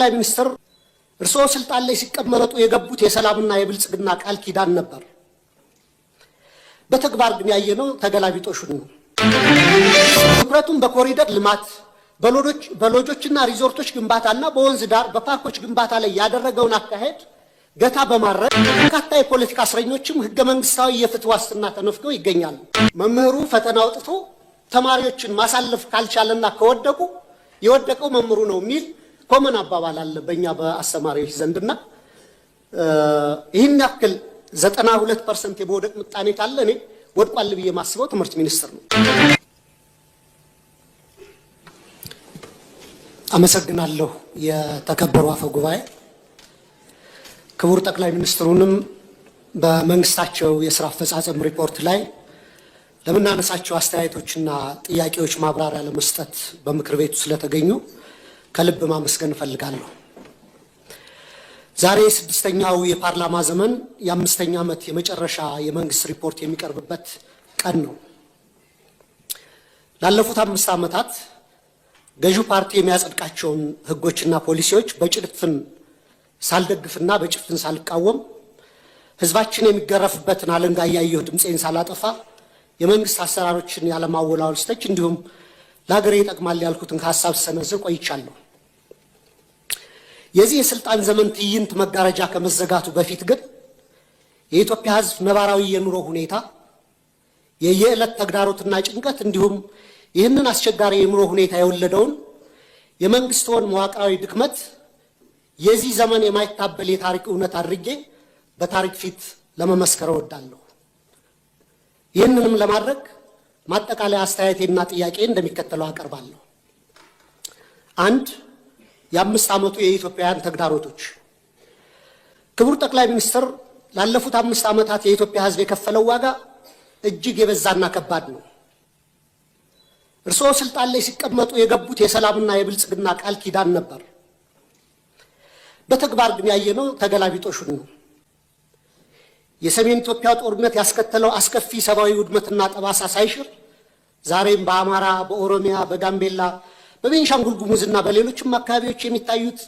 ጠቅላይ ሚኒስትር እርስዎ ስልጣን ላይ ሲቀመጡ የገቡት የሰላምና የብልጽግና ቃል ኪዳን ነበር። በተግባር ግን ያየነው ተገላቢጦሹን ነው። ትኩረቱን በኮሪደር ልማት፣ በሎጆችና ሪዞርቶች ግንባታና በወንዝ ዳር በፓርኮች ግንባታ ላይ ያደረገውን አካሄድ ገታ በማድረግ በርካታ የፖለቲካ እስረኞችም ህገ መንግስታዊ የፍትህ ዋስትና ተነፍገው ይገኛሉ። መምህሩ ፈተና አውጥቶ ተማሪዎችን ማሳለፍ ካልቻለና ከወደቁ የወደቀው መምህሩ ነው የሚል ኮመን አባባል አለ በእኛ በአስተማሪዎች ዘንድና ይህን ያክል 92% የመውደቅ ምጣኔ ካለ እኔ ወድቋል ብዬ ማስበው ትምህርት ሚኒስቴር ነው። አመሰግናለሁ። የተከበሩ አፈ ጉባኤ፣ ክቡር ጠቅላይ ሚኒስትሩንም በመንግስታቸው የስራ አፈጻጸም ሪፖርት ላይ ለምናነሳቸው አስተያየቶችና ጥያቄዎች ማብራሪያ ለመስጠት በምክር ቤቱ ስለተገኙ ከልብ ማመስገን እፈልጋለሁ። ዛሬ ስድስተኛው የፓርላማ ዘመን የ5ኛ ዓመት የመጨረሻ የመንግስት ሪፖርት የሚቀርብበት ቀን ነው። ላለፉት 5 ዓመታት ገዢው ፓርቲ የሚያጸድቃቸውን ህጎችና ፖሊሲዎች በጭፍን ሳልደግፍና በጭፍን ሳልቃወም ህዝባችን የሚገረፍበትን አለንጋ እያየሁ ድምፄን ሳላጠፋ የመንግስት አሰራሮችን ያለማወላወል ስተች እንዲሁም ለሀገሬ ይጠቅማል ያልኩትን ሀሳብ ሰነዝር ቆይቻለሁ። የዚህ የስልጣን ዘመን ትዕይንት መጋረጃ ከመዘጋቱ በፊት ግን የኢትዮጵያ ህዝብ ነባራዊ የኑሮ ሁኔታ፣ የየዕለት ተግዳሮትና ጭንቀት እንዲሁም ይህንን አስቸጋሪ የኑሮ ሁኔታ የወለደውን የመንግስትዎን መዋቅራዊ ድክመት የዚህ ዘመን የማይታበል የታሪክ እውነት አድርጌ በታሪክ ፊት ለመመስከር እወዳለሁ። ይህንንም ለማድረግ ማጠቃለያ አስተያየቴና ጥያቄ እንደሚከተለው አቀርባለሁ። 1. የ5 ዓመቱ የኢትዮጵያውያን ተግዳሮቶች። ክቡር ጠቅላይ ሚኒስትር፣ ላለፉት 5 ዓመታት የኢትዮጵያ ህዝብ የከፈለው ዋጋ እጅግ የበዛና ከባድ ነው። እርስዎ ስልጣን ላይ ሲቀመጡ የገቡት የሰላምና የብልጽግና ቃል ኪዳን ነበር። በተግባር ግን ያየነው ተገላቢጦሹን ነው። የሰሜን ኢትዮጵያ ጦርነት ያስከተለው አስከፊ ሰብአዊ ውድመትና ጠባሳ ሳይሽር ዛሬም በአማራ፣ በኦሮሚያ፣ በጋምቤላ፣ በቤንሻንጉል ጉሙዝና በሌሎችም አካባቢዎች የሚታዩት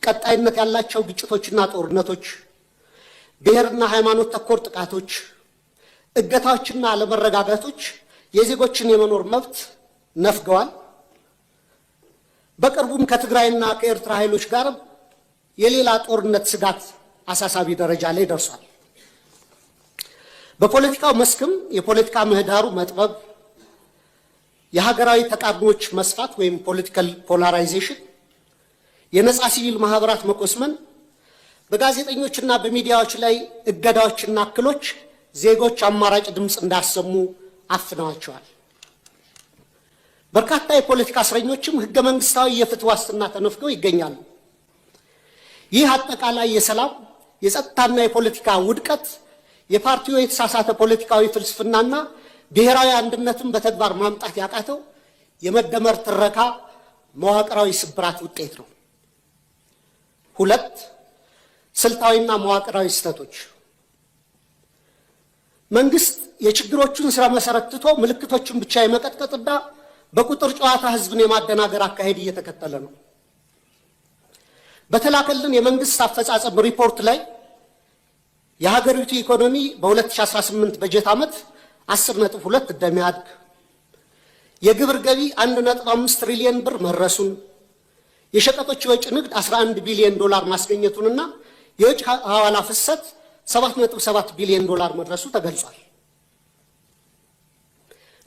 ቀጣይነት ያላቸው ግጭቶችና ጦርነቶች፣ ብሔርና ሃይማኖት ተኮር ጥቃቶች፣ እገታዎችና አለመረጋጋቶች የዜጎችን የመኖር መብት ነፍገዋል። በቅርቡም ከትግራይና ከኤርትራ ኃይሎች ጋር የሌላ ጦርነት ስጋት አሳሳቢ ደረጃ ላይ ደርሷል። በፖለቲካው መስክም የፖለቲካ ምህዳሩ መጥበብ፣ የሀገራዊ ተቃርኖች መስፋት ወይም ፖለቲካል ፖላራይዜሽን፣ የነጻ ሲቪል ማህበራት መቆስመን፣ በጋዜጠኞችና በሚዲያዎች ላይ እገዳዎችና እክሎች ዜጎች አማራጭ ድምፅ እንዳሰሙ አፍነዋቸዋል። በርካታ የፖለቲካ እስረኞችም ህገ መንግስታዊ የፍትህ ዋስትና ተነፍገው ይገኛሉ። ይህ አጠቃላይ የሰላም የጸጥታና የፖለቲካ ውድቀት የፓርቲው የተሳሳተ ፖለቲካዊ ፍልስፍናና ብሔራዊ አንድነትን በተግባር ማምጣት ያቃተው የመደመር ትረካ መዋቅራዊ ስብራት ውጤት ነው። 2. ስልታዊና መዋቅራዊ ስህተቶች። መንግስት የችግሮቹን ስራ መሰረት ትቶ ምልክቶችን ብቻ የመቀጥቀጥና በቁጥር ጨዋታ ህዝብን የማደናገር አካሄድ እየተከተለ ነው። በተላከልን የመንግስት አፈጻጸም ሪፖርት ላይ የሀገሪቱ ኢኮኖሚ በ2018 በጀት ዓመት 10.2 እንደሚያድግ፣ የግብር ገቢ 1.5 ትሪሊየን ብር መድረሱን፣ የሸቀጦች የወጭ ንግድ 11 ቢሊዮን ዶላር ማስገኘቱንና የውጭ ሐዋላ ፍሰት 7.7 ቢሊዮን ዶላር መድረሱ ተገልጿል።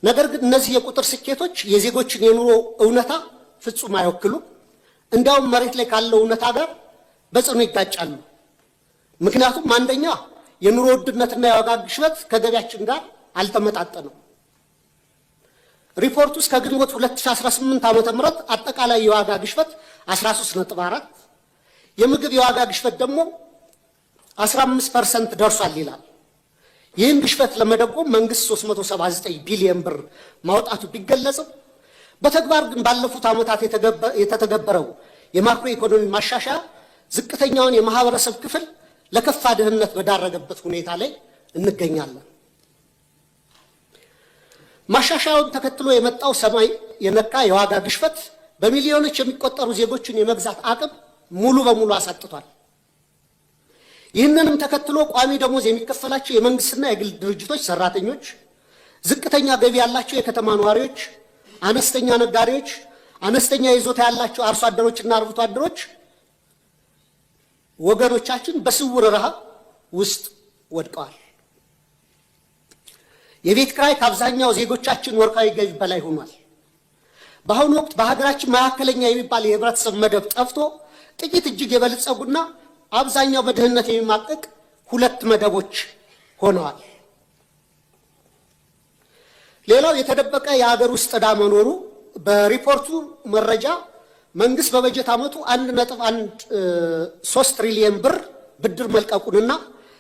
ነገር ግን እነዚህ የቁጥር ስኬቶች የዜጎችን የኑሮ እውነታ ፍጹም አይወክሉም። እንዲያውም መሬት ላይ ካለው እውነታ ጋር በጽኑ ይጋጫሉ። ምክንያቱም አንደኛ የኑሮ ውድነትና የዋጋ ግሽበት ከገቢያችን ጋር አልተመጣጠነም። ሪፖርቱ እስከ ግንቦት 2018 ዓ.ም አጠቃላይ የዋጋ ግሽበት 13.4፣ የምግብ የዋጋ ግሽበት ደግሞ 15% ደርሷል ይላል። ይህን ግሽበት ለመደጎም መንግስት 379 ቢሊዮን ብር ማውጣቱ ቢገለጽም በተግባር ግን ባለፉት ዓመታት የተተገበረው የማክሮ ኢኮኖሚ ማሻሻያ ዝቅተኛውን የማህበረሰብ ክፍል ለከፋ ድህነት በዳረገበት ሁኔታ ላይ እንገኛለን። ማሻሻያውን ተከትሎ የመጣው ሰማይ የነካ የዋጋ ግሽበት በሚሊዮኖች የሚቆጠሩ ዜጎችን የመግዛት አቅም ሙሉ በሙሉ አሳጥቷል። ይህንንም ተከትሎ ቋሚ ደሞዝ የሚከፈላቸው የመንግስትና የግል ድርጅቶች ሰራተኞች፣ ዝቅተኛ ገቢ ያላቸው የከተማ ነዋሪዎች፣ አነስተኛ ነጋዴዎች፣ አነስተኛ ይዞታ ያላቸው አርሶ አደሮችና አርብቶ አደሮች ወገኖቻችን በስውር ረሃብ ውስጥ ወድቀዋል። የቤት ኪራይ ከአብዛኛው ዜጎቻችን ወርሃዊ ገቢ በላይ ሆኗል። በአሁኑ ወቅት በሀገራችን መካከለኛ የሚባል የህብረተሰብ መደብ ጠፍቶ ጥቂት እጅግ የበለጸጉና አብዛኛው በድህነት የሚማቀቅ ሁለት መደቦች ሆነዋል። ሌላው የተደበቀ የሀገር ውስጥ ዕዳ መኖሩ በሪፖርቱ መረጃ መንግስት በበጀት ዓመቱ 1.13 ትሪሊየን ብር ብድር መልቀቁንና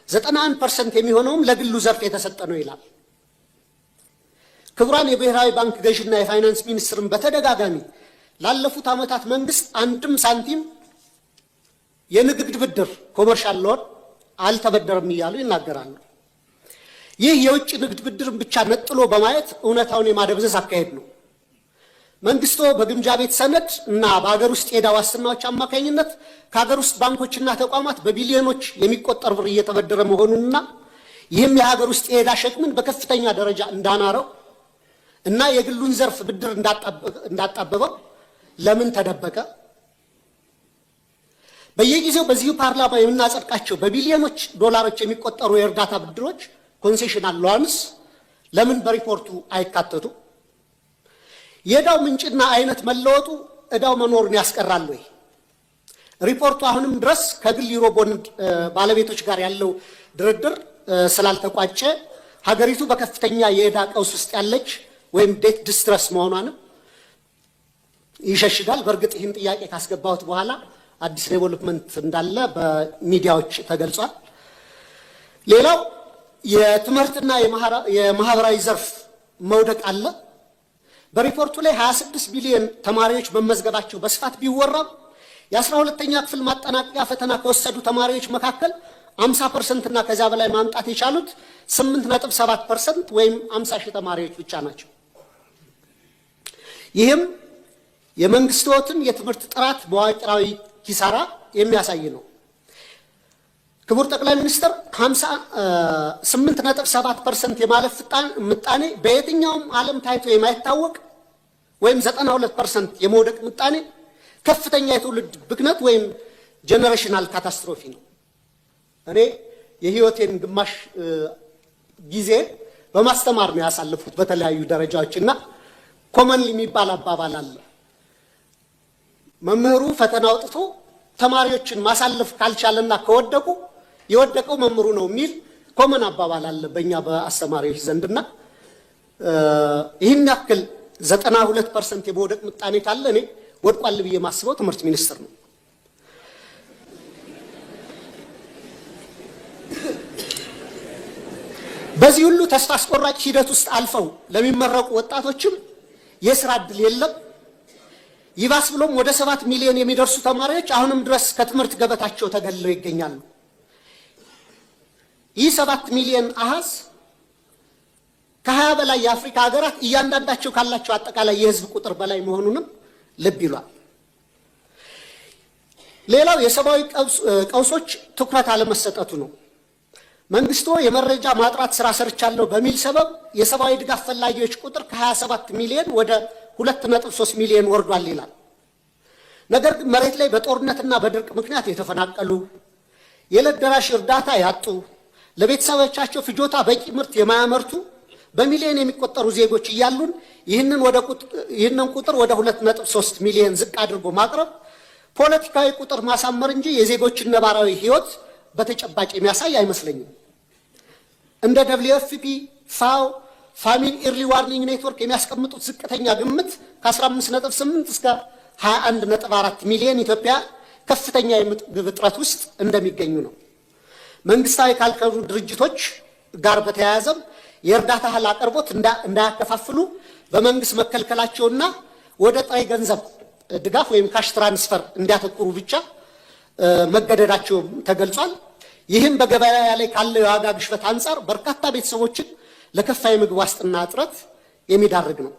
91% የሚሆነውም ለግሉ ዘርፍ የተሰጠ ነው ይላል። ክቡራን የብሔራዊ ባንክ ገዥና የፋይናንስ ሚኒስትርን በተደጋጋሚ ላለፉት ዓመታት መንግስት አንድም ሳንቲም የንግድ ብድር ኮመርሻል ሎን አልተበደረም እያሉ ይናገራሉ። ይህ የውጭ ንግድ ብድርን ብቻ ነጥሎ በማየት እውነታውን የማደብዘዝ አካሄድ ነው። መንግስቶ በግምጃ ቤት ሰነድ እና በሀገር ውስጥ የዕዳ ዋስትናዎች አማካኝነት ከሀገር ውስጥ ባንኮችና ተቋማት በቢሊዮኖች የሚቆጠር ብር እየተበደረ መሆኑንና ይህም የሀገር ውስጥ የዕዳ ሸክምን በከፍተኛ ደረጃ እንዳናረው እና የግሉን ዘርፍ ብድር እንዳጣበበው ለምን ተደበቀ? በየጊዜው በዚሁ ፓርላማ የምናጸድቃቸው በቢሊዮኖች ዶላሮች የሚቆጠሩ የእርዳታ ብድሮች ኮንሴሽናል ሎንስ ለምን በሪፖርቱ አይካተቱ? የዕዳው ምንጭና አይነት መለወጡ ዕዳው መኖሩን ያስቀራል ወይ? ሪፖርቱ አሁንም ድረስ ከግል ዩሮ ቦንድ ባለቤቶች ጋር ያለው ድርድር ስላልተቋጨ ሀገሪቱ በከፍተኛ የዕዳ ቀውስ ውስጥ ያለች ወይም ዴት ዲስትረስ መሆኗንም ይሸሽጋል። በእርግጥ ይህን ጥያቄ ካስገባሁት በኋላ አዲስ ዴቨሎፕመንት እንዳለ በሚዲያዎች ተገልጿል። ሌላው የትምህርትና የማህበራዊ ዘርፍ መውደቅ አለ። በሪፖርቱ ላይ 26 ቢሊዮን ተማሪዎች መመዝገባቸው በስፋት ቢወራም የ12ኛ ክፍል ማጠናቀቂያ ፈተና ከወሰዱ ተማሪዎች መካከል 50% እና ከዚያ በላይ ማምጣት የቻሉት 8.7% ወይም 50 ሺህ ተማሪዎች ብቻ ናቸው። ይህም የመንግስትን የትምህርት ጥራት መዋቅራዊ ኪሳራ የሚያሳይ ነው። ክቡር ጠቅላይ ሚኒስትር 8.7% የማለፍ ምጣኔ በየትኛውም ዓለም ታይቶ የማይታወቅ ወይም 92% የመውደቅ ምጣኔ ከፍተኛ የትውልድ ብክነት ወይም ጄኔሬሽናል ካታስትሮፊ ነው። እኔ የህይወቴን ግማሽ ጊዜ በማስተማር ነው ያሳለፉት በተለያዩ ደረጃዎችና ኮመንሊ የሚባል አባባል አለ። መምህሩ ፈተና አውጥቶ ተማሪዎችን ማሳለፍ ካልቻለና ከወደቁ የወደቀው መምህሩ ነው የሚል ኮመን አባባል አለ በእኛ በአስተማሪዎች ዘንድና ይህን ያክል 92% የመውደቅ ምጣኔ ካለ እኔ ወድቋል ብዬ ማስበው ትምህርት ሚኒስቴር ነው። በዚህ ሁሉ ተስፋ አስቆራጭ ሂደት ውስጥ አልፈው ለሚመረቁ ወጣቶችም የስራ ዕድል የለም። ይባስ ብሎም ወደ 7 ሚሊዮን የሚደርሱ ተማሪዎች አሁንም ድረስ ከትምህርት ገበታቸው ተገልለው ይገኛሉ። ይህ 7 ሚሊዮን አሃዝ ከ20 በላይ የአፍሪካ ሀገራት እያንዳንዳቸው ካላቸው አጠቃላይ የህዝብ ቁጥር በላይ መሆኑንም ልብ ይሏል። ሌላው የሰብአዊ ቀውሶች ትኩረት አለመሰጠቱ ነው። መንግስቱ የመረጃ ማጥራት ስራ ሰርቻለሁ በሚል ሰበብ የሰብአዊ ድጋፍ ፈላጊዎች ቁጥር ከ27 ሚሊዮን ወደ 2.3 ሚሊዮን ወርዷል ይላል። ነገር ግን መሬት ላይ በጦርነትና በድርቅ ምክንያት የተፈናቀሉ፣ የዕለት ደራሽ እርዳታ ያጡ፣ ለቤተሰቦቻቸው ፍጆታ በቂ ምርት የማያመርቱ በሚሊዮን የሚቆጠሩ ዜጎች እያሉን ይህንን ቁጥር ወደ 2.3 ሚሊዮን ዝቅ አድርጎ ማቅረብ ፖለቲካዊ ቁጥር ማሳመር እንጂ የዜጎችን ነባራዊ ህይወት በተጨባጭ የሚያሳይ አይመስለኝም። እንደ WFP፣ ፋኦ፣ ፋሚሊ ኢርሊ ዋርኒንግ ኔትወርክ የሚያስቀምጡት ዝቅተኛ ግምት ከ15.8 እስከ 21.4 ሚሊዮን ኢትዮጵያ ከፍተኛ የምግብ እጥረት ውስጥ እንደሚገኙ ነው። መንግስታዊ ካልሆኑ ድርጅቶች ጋር በተያያዘም የእርዳታ እህል አቅርቦት እንዳያከፋፍሉ በመንግስት መከልከላቸውና ወደ ጥሬ ገንዘብ ድጋፍ ወይም ካሽ ትራንስፈር እንዲያተኩሩ ብቻ መገደዳቸው ተገልጿል። ይህም በገበያ ላይ ካለው የዋጋ ግሽበት አንጻር በርካታ ቤተሰቦችን ለከፋ የምግብ ዋስትና እጥረት የሚዳርግ ነው።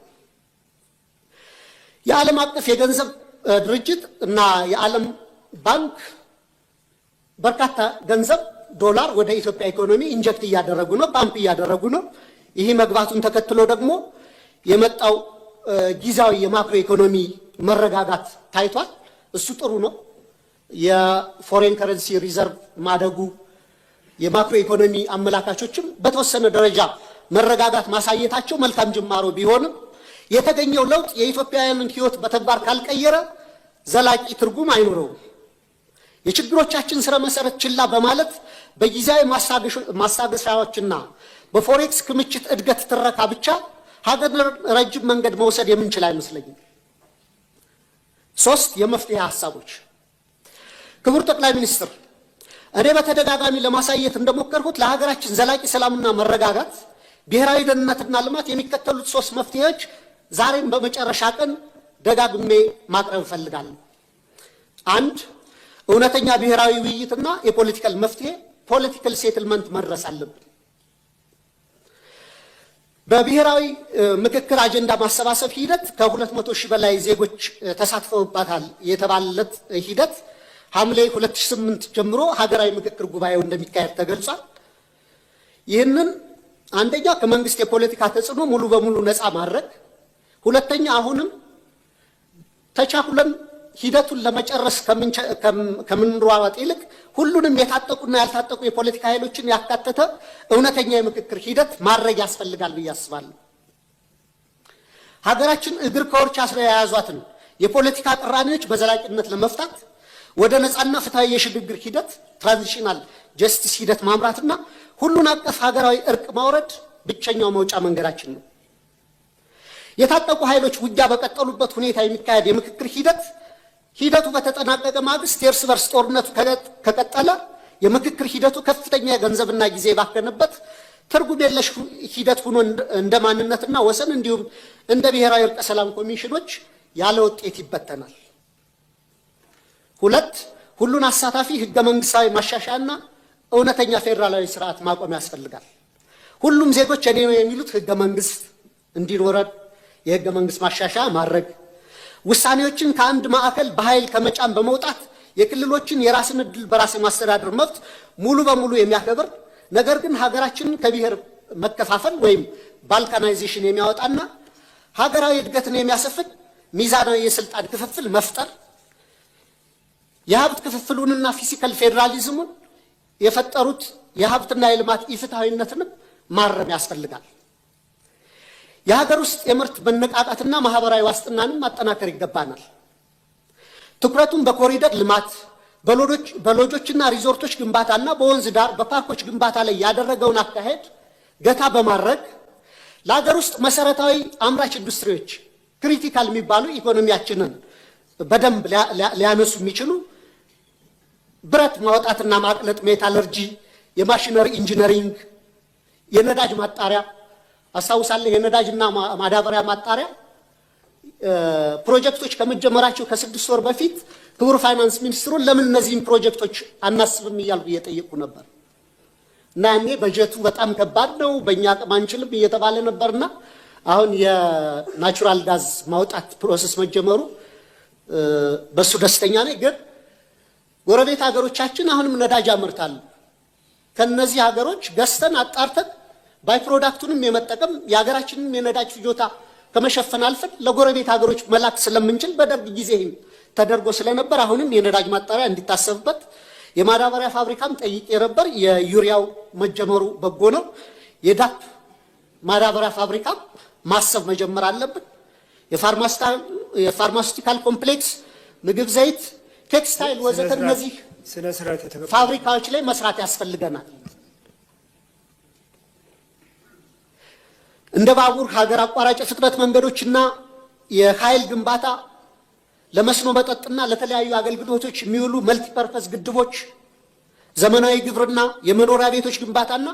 የዓለም አቀፍ የገንዘብ ድርጅት እና የዓለም ባንክ በርካታ ገንዘብ ዶላር ወደ ኢትዮጵያ ኢኮኖሚ ኢንጀክት እያደረጉ ነው፣ ፓምፕ እያደረጉ ነው። ይህ መግባቱን ተከትሎ ደግሞ የመጣው ጊዜያዊ የማክሮ ኢኮኖሚ መረጋጋት ታይቷል። እሱ ጥሩ ነው። የፎሬን ከረንሲ ሪዘርቭ ማደጉ የማክሮ ኢኮኖሚ አመላካቾችም በተወሰነ ደረጃ መረጋጋት ማሳየታቸው መልካም ጅማሮ ቢሆንም የተገኘው ለውጥ የኢትዮጵያውያንን ሕይወት በተግባር ካልቀየረ ዘላቂ ትርጉም አይኖረውም። የችግሮቻችን ስረ መሰረት ችላ በማለት በጊዜያዊ ማሳገሻዎችና በፎሬክስ ክምችት እድገት ትረካ ብቻ ሀገር ረጅም መንገድ መውሰድ የምንችል አይመስለኝም። 3 የመፍትሄ ሐሳቦች። ክቡር ጠቅላይ ሚኒስትር፣ እኔ በተደጋጋሚ ለማሳየት እንደሞከርኩት ለሀገራችን ዘላቂ ሰላምና መረጋጋት፣ ብሔራዊ ደህንነትና ልማት የሚከተሉት 3 መፍትሄዎች ዛሬም በመጨረሻ ቀን ደጋግሜ ማቅረብ እፈልጋለሁ። 1 እውነተኛ ብሔራዊ ውይይትና የፖለቲካል መፍትሄ ፖለቲካል ሴትልመንት መድረስ አለብን። በብሔራዊ ምክክር አጀንዳ ማሰባሰብ ሂደት ከ200 ሺህ በላይ ዜጎች ተሳትፈውባታል የተባለለት ሂደት ሐምሌ 2008 ጀምሮ ሀገራዊ ምክክር ጉባኤው እንደሚካሄድ ተገልጿል። ይህንን አንደኛ ከመንግስት የፖለቲካ ተጽዕኖ ሙሉ በሙሉ ነፃ ማድረግ፣ ሁለተኛ አሁንም ተቻኩለን ሂደቱን ለመጨረስ ከምንሯሯጥ ይልቅ ሁሉንም የታጠቁና ያልታጠቁ የፖለቲካ ኃይሎችን ያካተተ እውነተኛ የምክክር ሂደት ማድረግ ያስፈልጋል ብዬ አስባለሁ። ሀገራችን እግር ከወርች አስረው የያዟትን የፖለቲካ ቅራኔዎች በዘላቂነት ለመፍታት ወደ ነፃና ፍትሃዊ የሽግግር ሂደት ትራንዚሽናል ጀስቲስ ሂደት ማምራትና ሁሉን አቀፍ ሀገራዊ እርቅ ማውረድ ብቸኛው መውጫ መንገዳችን ነው። የታጠቁ ኃይሎች ውጊያ በቀጠሉበት ሁኔታ የሚካሄድ የምክክር ሂደቱ በተጠናቀቀ ማግስት የእርስ በርስ ጦርነቱ ከቀጠለ የምክክር ሂደቱ ከፍተኛ የገንዘብና ጊዜ ባከነበት ትርጉም የለሽ ሂደት ሆኖ እንደ ማንነትና ወሰን እንዲሁም እንደ ብሔራዊ እርቀ ሰላም ኮሚሽኖች ያለ ውጤት ይበተናል። 2 ሁሉን አሳታፊ ህገ መንግስታዊ ማሻሻያና እውነተኛ ፌዴራላዊ ስርዓት ማቆም ያስፈልጋል። ሁሉም ዜጎች እኔ ነው የሚሉት ህገ መንግስት እንዲኖረን የህገ መንግስት ማሻሻያ ማድረግ፣ ውሳኔዎችን ከአንድ ማዕከል በኃይል ከመጫን በመውጣት የክልሎችን የራስን ዕድል በራስ የማስተዳደር መብት ሙሉ በሙሉ የሚያከብር ነገር ግን ሀገራችንን ከብሔር መከፋፈል ወይም ባልካናይዜሽን የሚያወጣና ሀገራዊ እድገትን የሚያሰፍን ሚዛናዊ የስልጣን ክፍፍል መፍጠር፣ የሀብት ክፍፍሉንና ፊዚካል ፌዴራሊዝሙን የፈጠሩት የሀብትና የልማት ኢፍትሐዊነትንም ማረም ያስፈልጋል። የሀገር ውስጥ የምርት መነቃቃትና ማህበራዊ ዋስትናንም ማጠናከር ይገባናል። ትኩረቱን በኮሪደር ልማት፣ በሎጆችና ሪዞርቶች ግንባታና በወንዝ ዳር በፓርኮች ግንባታ ላይ ያደረገውን አካሄድ ገታ በማድረግ ለሀገር ውስጥ መሰረታዊ አምራች ኢንዱስትሪዎች ክሪቲካል የሚባሉ ኢኮኖሚያችንን በደንብ ሊያነሱ የሚችሉ ብረት ማውጣትና ማቅለጥ፣ ሜታለርጂ፣ የማሽነሪ ኢንጂነሪንግ፣ የነዳጅ ማጣሪያ አስታውሳለሁ። የነዳጅና ማዳበሪያ ማጣሪያ ፕሮጀክቶች ከመጀመራቸው ከ6 ወር በፊት ክቡር ፋይናንስ ሚኒስትሩን ለምን እነዚህን ፕሮጀክቶች አናስብም እያልኩ እየጠየቁ ነበር እና ያኔ በጀቱ በጣም ከባድ ነው፣ በእኛ አቅም አንችልም እየተባለ ነበርና አሁን የናቹራል ጋዝ ማውጣት ፕሮሰስ መጀመሩ በሱ ደስተኛ ነኝ። ግን ጎረቤት ሀገሮቻችን አሁንም ነዳጅ ያመርታሉ። ከነዚህ ሀገሮች ገዝተን አጣርተን ባይ ፕሮዳክቱንም የመጠቀም የሀገራችንን የነዳጅ ፍጆታ ከመሸፈን አልፈን ለጎረቤት ሀገሮች መላክ ስለምንችል በደርግ ጊዜ ተደርጎ ስለነበር አሁንም የነዳጅ ማጣሪያ እንዲታሰብበት፣ የማዳበሪያ ፋብሪካም ጠይቄ ነበር። የዩሪያው መጀመሩ በጎ ነው። የዳፕ ማዳበሪያ ፋብሪካ ማሰብ መጀመር አለብን። የፋርማሲውቲካል ኮምፕሌክስ፣ ምግብ ዘይት፣ ቴክስታይል ወዘተ እነዚህ ፋብሪካዎች ላይ መስራት ያስፈልገናል። እንደ ባቡር፣ ሀገር አቋራጭ ፍጥነት መንገዶችና የኃይል ግንባታ፣ ለመስኖ መጠጥና ለተለያዩ አገልግሎቶች የሚውሉ መልቲፐርፐስ ግድቦች፣ ዘመናዊ ግብርና፣ የመኖሪያ ቤቶች ግንባታና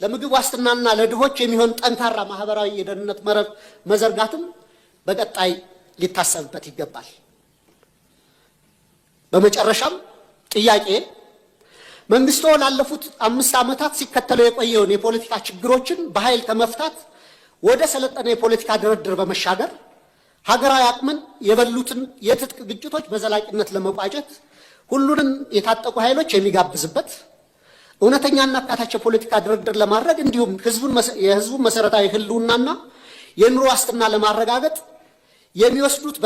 ለምግብ ዋስትናና ለድሆች የሚሆን ጠንካራ ማህበራዊ የደህንነት መረብ መዘርጋትም በቀጣይ ሊታሰብበት ይገባል። በመጨረሻም ጥያቄ መንግስቱ ላለፉት 5 ዓመታት ሲከተለው የቆየውን የፖለቲካ ችግሮችን በኃይል ከመፍታት ወደ ሰለጠነ የፖለቲካ ድርድር በመሻገር ሀገራዊ አቅምን የበሉትን የትጥቅ ግጭቶች በዘላቂነት ለመቋጨት ሁሉንም የታጠቁ ኃይሎች የሚጋብዝበት እውነተኛና አካታች ፖለቲካ ድርድር ለማድረግ እንዲሁም የህዝቡን መሰረታዊ ህልውናና የኑሮ ዋስትና ለማረጋገጥ የሚወስዱት